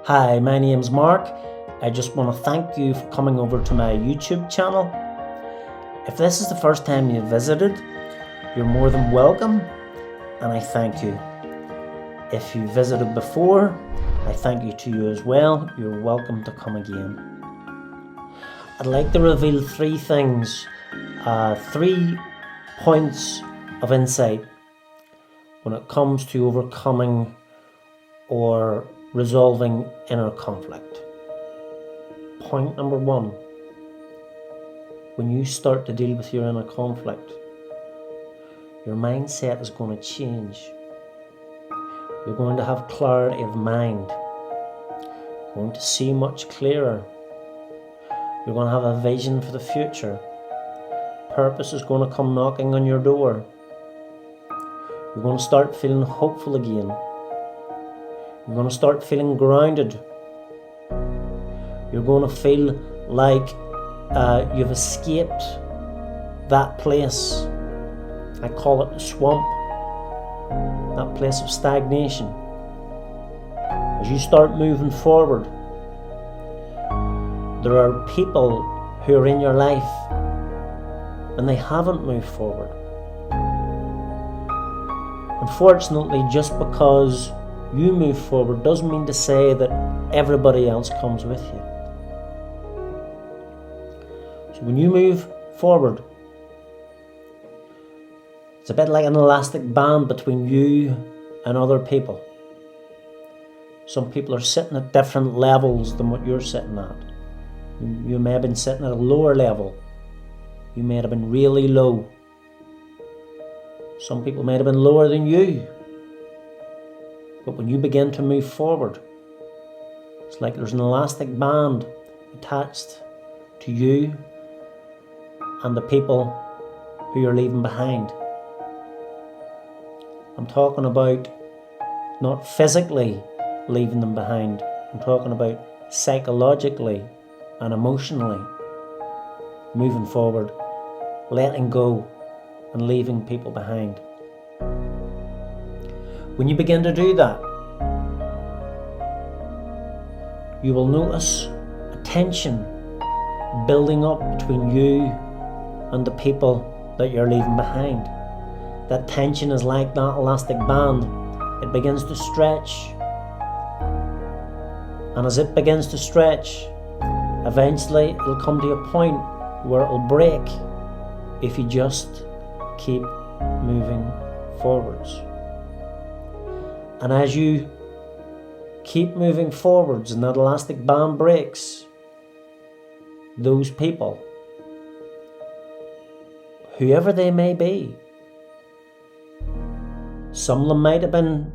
Hi, my name's Mark. I just want to thank you for coming over to my YouTube channel. If this is the first time you've visited, you're more than welcome, and I thank you. If you visited before, I thank you to you as well. You're welcome to come again. I'd like to reveal three things, 3 points of insight when it comes to overcoming or resolving inner conflict. Point number 1, when you start to deal with your inner conflict, your mindset is going to change. You're going to have clarity of mind. You're going to see much clearer. You're going to have a vision for the future. Purpose is going to come knocking on your door. You're going to start feeling hopeful again. You're going to start feeling grounded. You're going to feel like you've escaped that place. I call it the swamp, that place of stagnation. As you start moving forward, there are people who are in your life and they haven't moved forward. Unfortunately, just because you move forward doesn't mean to say that everybody else comes with you. So when you move forward, it's a bit like an elastic band between you and other people. Some people are sitting at different levels than what you're sitting at. You may have been sitting at a lower level. You may have been really low. Some people may have been lower than you. But when you begin to move forward, it's like there's an elastic band attached to you and the people who you're leaving behind. I'm talking about not physically leaving them behind. I'm talking about psychologically and emotionally moving forward, letting go and leaving people behind. When you begin to do that, you will notice a tension building up between you and the people that you're leaving behind. That tension is like that elastic band. It begins to stretch. And as it begins to stretch, eventually it'll come to a point where it'll break if you just keep moving forwards. And as you keep moving forwards and that elastic band breaks, those people, whoever they may be, some of them might have been,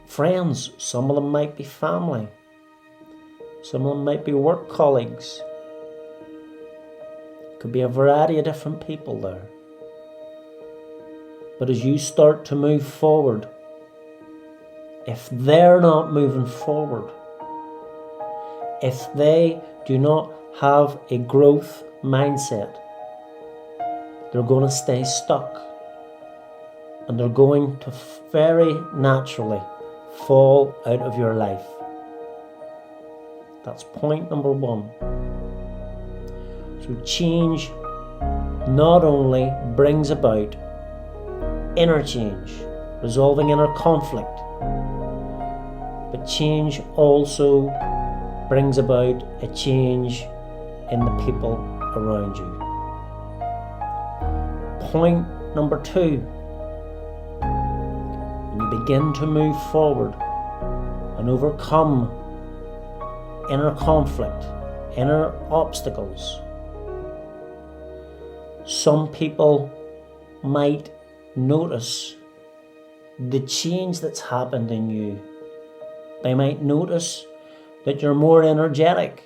friends. Some of them might be family. Some of them might be work colleagues. Could be a variety of different people there. But as you start to move forward, if they're not moving forward, if they do not have a growth mindset, they're going to stay stuck. And they're going to very naturally fall out of your life. That's point number 1. So change not only brings about inner change, resolving inner conflict, but change also brings about a change in the people around you. Point number 2, when you begin to move forward and overcome inner conflict, inner obstacles, some people might notice the change that's happened in you. They might notice that you're more energetic.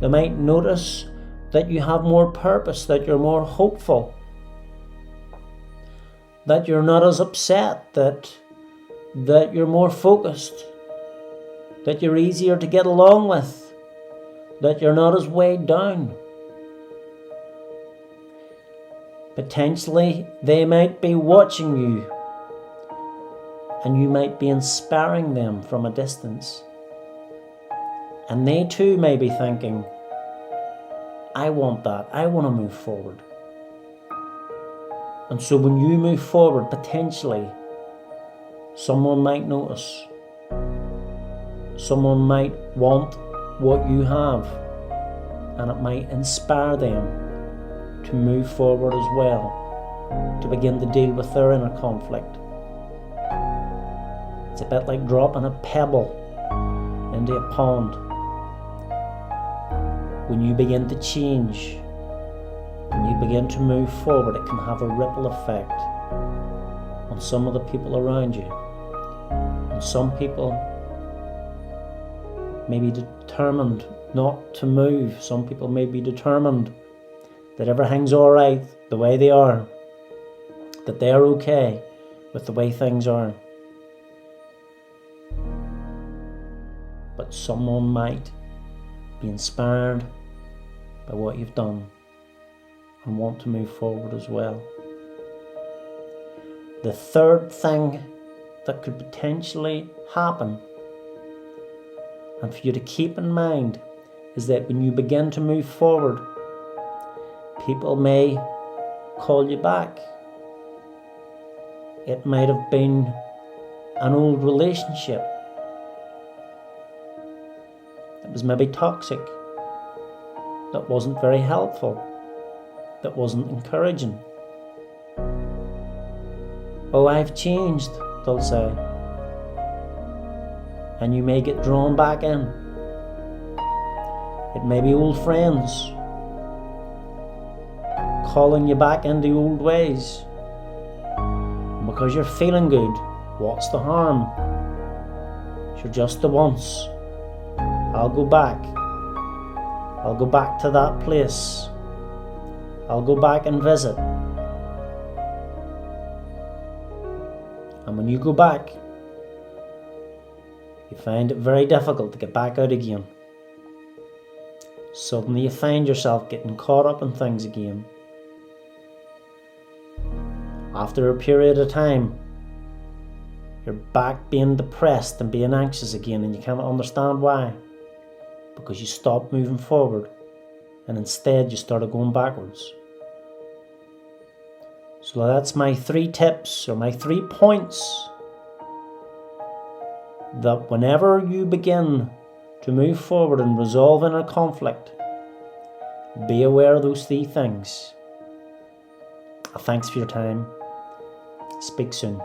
They might notice that you have more purpose, that you're more hopeful, that you're not as upset, that you're more focused, that you're easier to get along with, that you're not as weighed down. Potentially, they might be watching you and you might be inspiring them from a distance. And they too may be thinking, I want that, I want to move forward. And so when you move forward, potentially, someone might notice. Someone might want what you have, and it might inspire them to move forward as well, to begin to deal with their inner conflict. It's a bit like dropping a pebble into a pond. When you begin to change, when you begin to move forward, it can have a ripple effect on some of the people around you. And some people may be determined not to move. Some people may be determined that everything's alright the way they are, that they're okay with the way things are. But someone might be inspired by what you've done and want to move forward as well. The third thing that could potentially happen, and for you to keep in mind, is that when you begin to move forward, people may call you back. It might have been an old relationship that was maybe toxic, that wasn't very helpful, that wasn't encouraging. Oh, I've changed, they'll say. And you may get drawn back in. It may be old friends calling you back into old ways. And because you're feeling good, what's the harm? You're just the once. I'll go back. I'll go back to that place. I'll go back and visit. And when you go back, you find it very difficult to get back out again. Suddenly you find yourself getting caught up in things again. After a period of time, you're back being depressed and being anxious again, and you can't understand why. Because you stopped moving forward and instead you started going backwards. So that's my 3 tips, or my 3 points, that whenever you begin to move forward and resolve inner conflict, be aware of those 3 things. Thanks for your time. Speak soon.